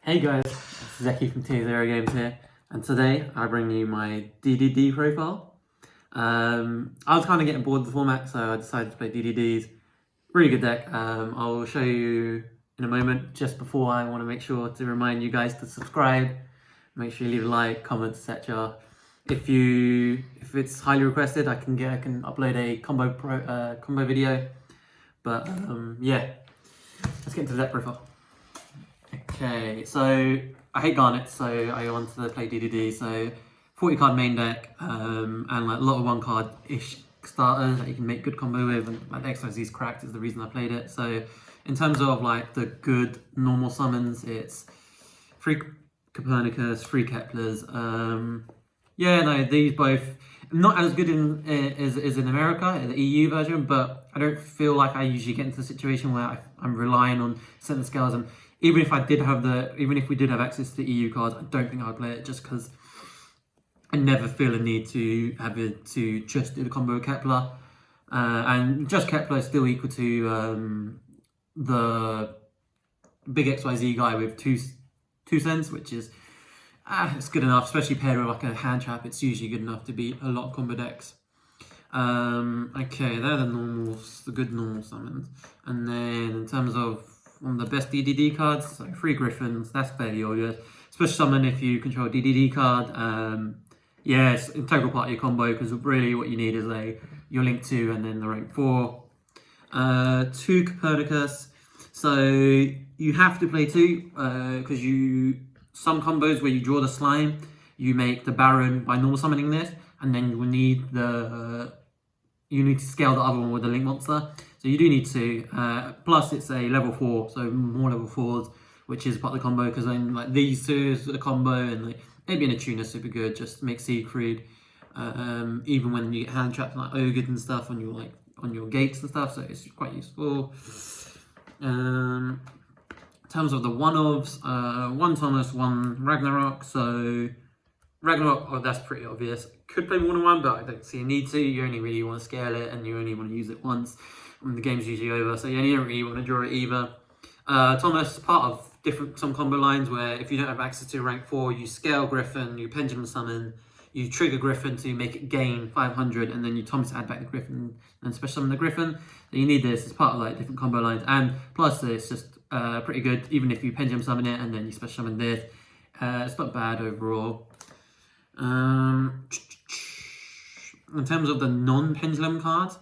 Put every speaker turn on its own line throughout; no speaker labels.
Hey guys, it's Zeki from T0 Games here, and today I bring you my DDD profile. I was kind of getting bored of the format, so I decided to play DDDs. Really good deck. I'll show you in a moment. Just before, I want to make sure to remind you guys to subscribe. Make sure you leave a like, comment, etc. If it's highly requested, I can upload a combo video. But yeah, let's get into the deck profile. Okay, so I hate Garnet, so I wanted to play DDD. So 40 card main deck, and like a lot of 1 card ish starters that you can make good combo with, and like XYZ's cracked is the reason I played it. So in terms of like the good normal summons, it's 3 Copernicus, 3 Keplers. Yeah, no, these both not as good as in America, in the EU version, but I don't feel like I usually get into the situation where I'm relying on certain scales. And even if we did have access to the EU cards, I don't think I would play it just because I never feel a need to have it to just do the combo with Kepler. And just Kepler is still equal to the big XYZ guy with two cents, which is it's good enough, especially paired with like a hand trap. It's usually good enough to beat a lot of combo decks. Okay, they're the good normal summons. And then in terms of one of the best DDD cards, so 3 Griffins, that's fairly obvious. Special summon if you control a DDD card. Yeah, it's an integral part of your combo because really what you need is your link 2 and then the rank 4. 2 Copernicus. So you have to play 2 because some combos where you draw the slime, you make the Baron by normal summoning this, and then you will need to scale the other one with the link monster. So you do need 2. Plus it's a level 4, so more level 4s, which is part of the combo, because then like these 2 is a combo, and like maybe in a tuner super good, just make Siegfried. Even when you get hand trapped like Ogres and stuff on your gates and stuff, so it's quite useful. In terms of the one-offs, 1 Thomas, 1 Ragnarok. So Ragnarok, that's pretty obvious. Could play more than 1, but I don't see a need to. You only really want to scale it, and you only want to use it once when the game's usually over. So yeah, you don't really want to draw it either. Thomas, part of some combo lines where if you don't have access to rank 4, you scale Griffin, you pendulum summon, you trigger Griffin to make it gain 500, and then you Thomas add back the Griffin and special summon the Griffin. So you need this as part of like different combo lines, and plus it's just pretty good even if you pendulum summon it and then you special summon this. It's not bad overall. In terms of the non-pendulum cards,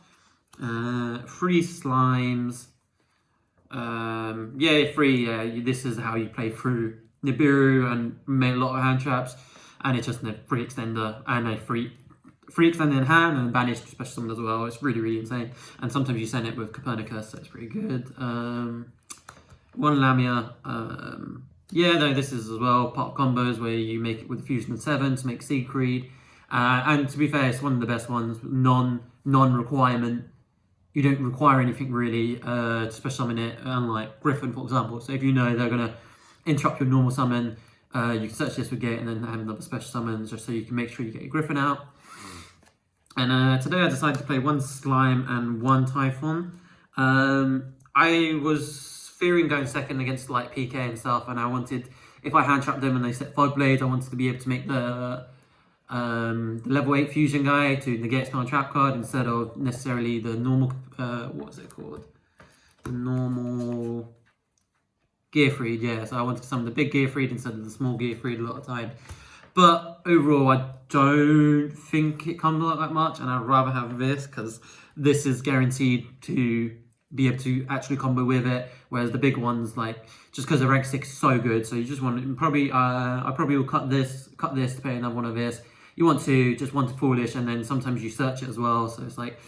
3 Slimes. Yeah, 3. This is how you play through Nibiru and make a lot of hand traps, and it's just a free extender and a free extender in hand and banished special summon as well. It's really, really insane. And sometimes you send it with Copernicus, so it's pretty good. 1 Lamia. Yeah, no, this is as well part of combos where you make it with Fusion 7 to make Siegfried. And to be fair, it's one of the best ones. Non-requirement. You don't require anything really to special summon it, unlike Griffin, for example. So if you know they're going to interrupt your normal summon, you can search this with Gate and then have another special summon just so you can make sure you get your Griffin out. And today I decided to play 1 Slime and 1 Typhon. I was fearing going second against like PK and stuff, and I wanted, if I hand trapped them and they set 5 blades, I wanted to be able to make the level 8 fusion guy to negate spell and trap card instead of necessarily the normal, what is it called? The normal Gearfried, yeah. So I wanted to summon the big Gearfried instead of the small Gearfried a lot of time. But overall, I don't think it comes out that much, and I'd rather have this because this is guaranteed to be able to actually combo with it, whereas the big ones, like, just because the rank 6 is so good, so you just want to, I probably will cut this to pay another one of this. You want to Foolish, and then sometimes you search it as well, so it's like,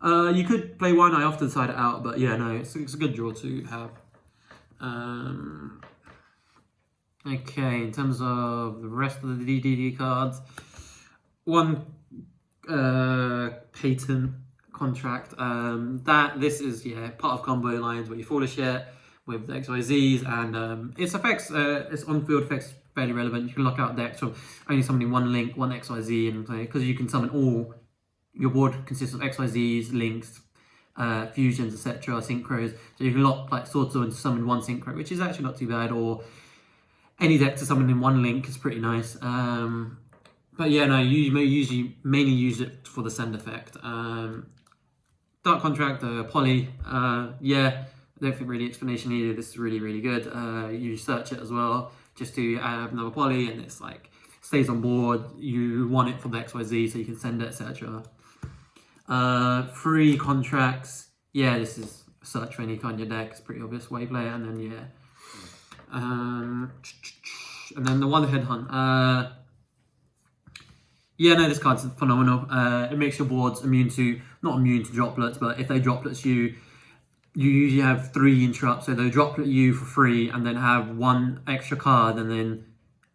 you could play 1, I often side it out, but yeah, no, it's a good draw to have. Okay, in terms of the rest of the DDD cards, 1 Patent Contract. This is part of combo lines where you Foolish it with the XYZs, and its effects, its on-field effects fairly relevant. You can lock out decks from only summoning 1 link, 1 XYZ, and because you can summon all. Your board consists of XYZs, links, fusions, etc., synchros. So you can lock like Sword Sword and summon 1 synchro, which is actually not too bad. Or any deck to summon in one link is pretty nice. But yeah, no, you may usually mainly use it for the send effect. Dark Contract, Poly, yeah, I don't think really explanation needed. This is really, really good. You search it as well just to have another Poly, and it's like stays on board. You want it for the XYZ, so you can send it, etc. Free contracts, yeah, this is search for any kind of deck. It's pretty obvious way play, and then yeah, and then the one headhunt. Yeah, no, this card's phenomenal. It makes your boards not immune to droplets, but if they droplets you usually have 3 interrupts. So they'll droplet you for free and then have 1 extra card, and then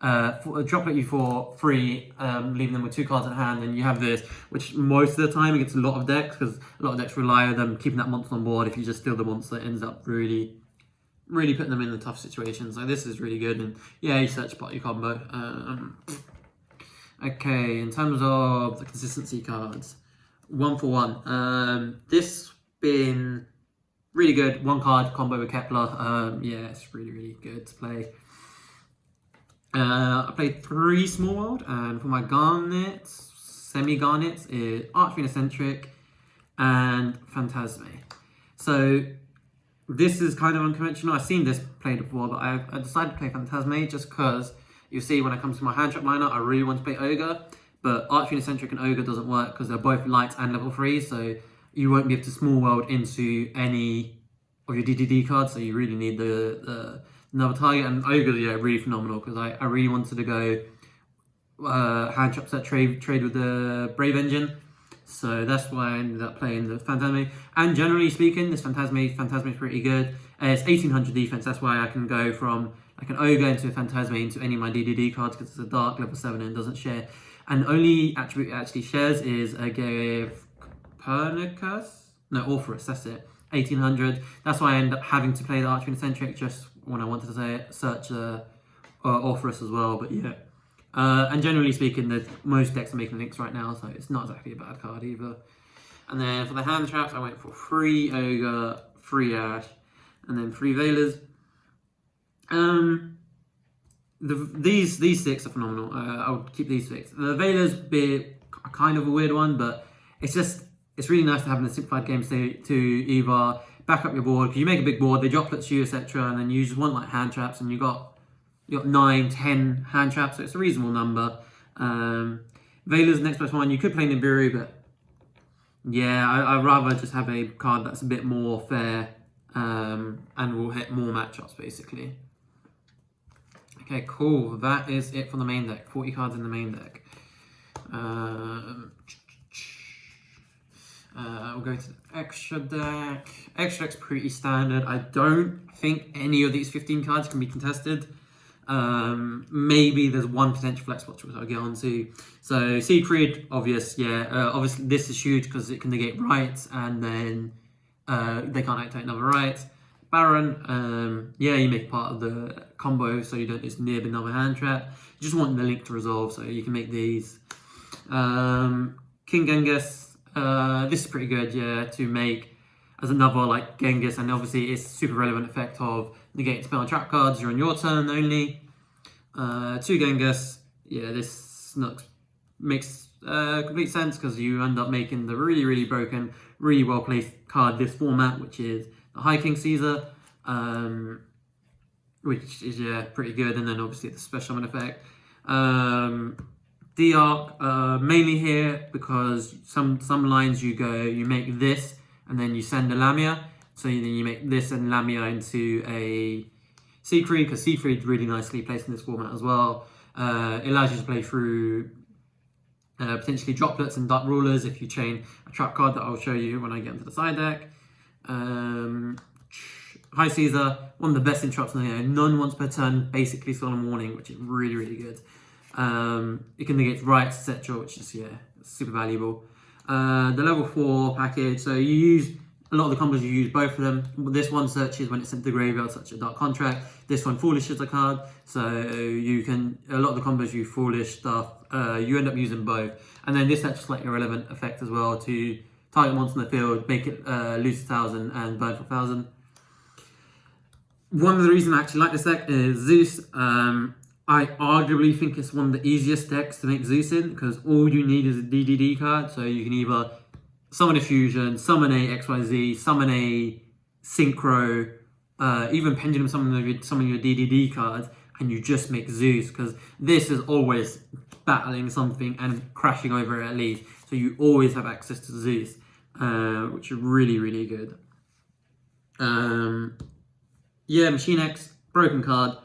droplet you for free, leaving them with 2 cards in hand. And you have this, which most of the time against a lot of decks, because a lot of decks rely on them keeping that monster on board. If you just steal the monster, it ends up really putting them in a tough situation. So this is really good. And yeah, you search party combo. Okay, in terms of the consistency cards, 1 for 1. This been really good. 1 card combo with Kepler. Yeah, it's really good to play. I played 3 Small World, and for my Garnets, semi-Garnets, is Archfiend Eccentric and Phantasme. So this is kind of unconventional. I've seen this played before, but I decided to play Phantasme just because you see when it comes to my hand trap lineup, I really want to play Ogre, but Archfiend Eccentric and Ogre doesn't work because they're both lights and level 3, so you won't be able to Small World into any of your DDD cards, so you really need the another target. And Ogre, yeah, really phenomenal, because I really wanted to go hand trap set trade with the Brave Engine, so that's why I ended up playing the Phantasme. And generally speaking, this Phantasme is pretty good. It's 1800 defense, that's why I can go from like an Ogre into a Phantasme into any of my DDD cards, because it's a dark level 7 and doesn't share. And the only attribute it actually shares is Copernicus? No, Orpheus, that's it. 1800. That's why I end up having to play the Archfiend Eccentric just when I wanted to search Orpheus as well, but yeah. And generally speaking, most decks are making links right now, so it's not exactly a bad card either. And then for the hand traps, I went for 3 Ogre, 3 Ash, and then 3 Veilers. These 6 are phenomenal. I would keep these 6. The Veilers bit kind of a weird one, but it's really nice to have in a simplified game to either back up your board, because you make a big board, they droplets you, etc., and then you just want like hand traps, and you got 9, 10 hand traps, so it's a reasonable number. Veilers next best one. You could play Nibiru, but yeah, I'd rather just have a card that's a bit more fair, and will hit more matchups basically. Okay, cool. That is it for the main deck. 40 cards in the main deck. We'll go to the extra deck. Extra deck's pretty standard. I don't think any of these 15 cards can be contested. Maybe there's one potential flex spot which I'll get onto. So Siegfried, obvious, yeah. Obviously this is huge because it can negate rights, and then they can't activate another right. Baron, yeah, you make part of the combo so you don't just nib another hand trap. You just want the link to resolve, so you can make these. King Genghis, this is pretty good, yeah, to make as another like Genghis, and obviously it's super relevant effect of negating spell and trap cards during your turn only. 2 Genghis, yeah, this makes complete sense because you end up making the really broken, really well placed card this format, which is the High King Caesar, which is pretty good, and then obviously the special summon effect. D-Arc, mainly here because some lines you make this and then you send a Lamia, so then you make this and Lamia into a Siegfried, because Siegfried's really nicely placed in this format as well. It allows you to play through potentially droplets and dark rulers if you chain a trap card that I'll show you when I get into the side deck. High Caesar, one of the best interrupts in the game. None once per turn, basically solemn warning, which is really good. It can negate rights, etc., which is super valuable. The level 4 package, so you use a lot of the combos, you use both of them. This one searches when it's sent to the graveyard, such a Dark Contract. This one Foolish is a card, so you can, a lot of the combos you Foolish stuff, you end up using both. And then this has like irrelevant effect as well to target monster in the field, make it lose 1,000 and burn for 1,000. One of the reasons I actually like this deck is Zeus. I arguably think it's one of the easiest decks to make Zeus in, because all you need is a DDD card. So you can either summon a Fusion, summon a XYZ, summon a Synchro, even Pendulum summon your DDD cards, and you just make Zeus, because this is always battling something and crashing over it at least. So you always have access to Zeus, which is really, really good. Yeah, Machine X, broken card.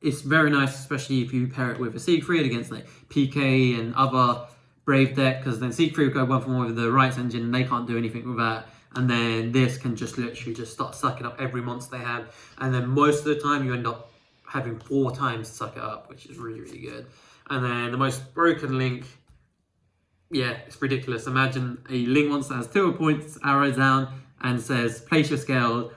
It's very nice, especially if you pair it with a Siegfried against like PK and other Brave deck, because then Siegfried will go 1-for-1 with the Rights Engine and they can't do anything with that. And then this can just literally just start sucking up every monster they have. And then most of the time you end up having 4 times to suck it up, which is really, really good. And then the most broken link, yeah, it's ridiculous. Imagine a link monster has 2 points, arrows down, and says place your scale,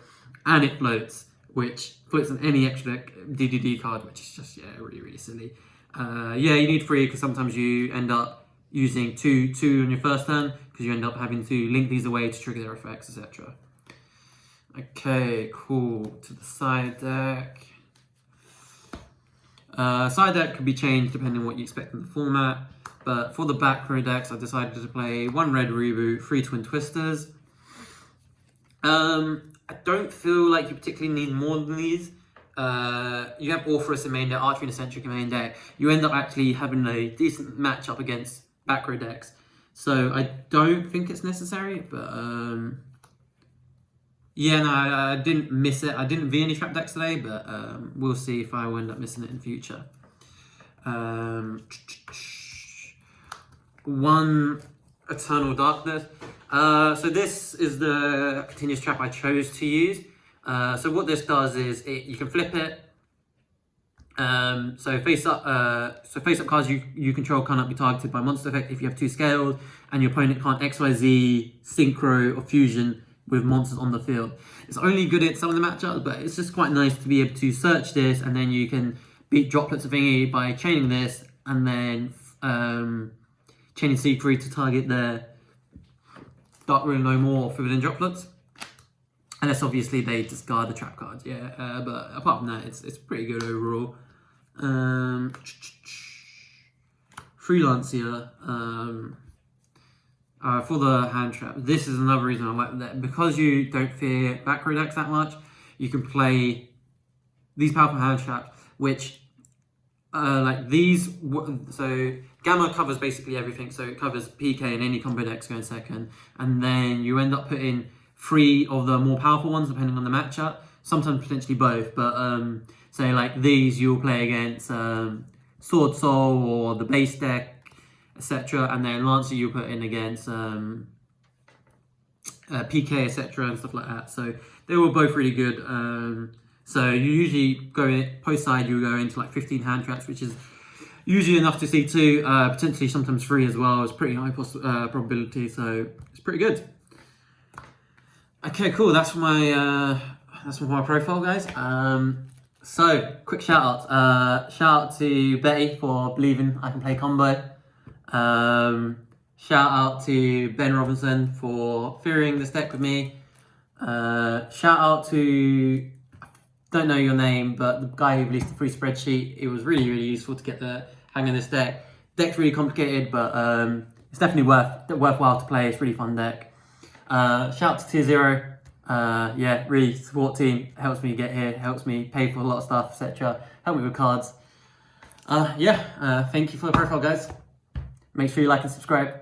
and it floats, which floats on any extra DDD card, which is just, yeah, really, really silly. Yeah, you need 3 because sometimes you end up using two on your first turn, because you end up having to link these away to trigger their effects, etc. Okay, cool. To the side deck. Side deck could be changed depending on what you expect in the format, but for the back row decks, I decided to play 1 red reboot, 3 twin twisters. I don't feel like you particularly need more than these. You have Orpheus in main deck, Archery and Eccentric in main deck. You end up actually having a decent matchup against back row decks. So I don't think it's necessary, but yeah, no, I didn't miss it. I didn't V any trap decks today, but we'll see if I will end up missing it in the future. 1 Eternal Darkness. So this is the continuous trap I chose to use. So what this does is you can flip it. So face up cards you control cannot be targeted by monster effect if you have 2 scales, and your opponent can't XYZ, Synchro, or Fusion with monsters on the field. It's only good at some of the matchups, but it's just quite nice to be able to search this, and then you can beat droplets of thingy by chaining this, and then chaining Siegfried to target their Dark Rune No More or Forbidden Droplets. Unless obviously they discard the trap cards, yeah. But apart from that, it's pretty good overall. Freelancier. For the hand trap, this is another reason I like that. Because you don't fear back row decks that much, you can play these powerful hand traps, which like these. So Gamma covers basically everything. So it covers PK and any combo decks going second, and then you end up putting 3 of the more powerful ones depending on the matchup. Sometimes potentially both, but say like these you'll play against Sword Soul or the base deck, etc. And then Lancer you put in against PK, etc. and stuff like that. So they were both really good. So you usually go in, post side you go into like 15 hand traps, which is usually enough to see 2, potentially sometimes 3 as well. It's pretty high probability, so it's pretty good. Okay, cool. That's my profile, guys. So quick shout out. Shout out to Betty for believing I can play combo. Shout out to Ben Robinson for fearing this deck with me. Shout out to, don't know your name, but the guy who released the free spreadsheet. It was really, really useful to get the hang of this deck. Deck's really complicated, but it's definitely worthwhile to play. It's a really fun deck. Shout out to Tier Zero. Yeah, really support team. Helps me get here, helps me pay for a lot of stuff, etc. Help me with cards. Thank you for the profile, guys. Make sure you like and subscribe.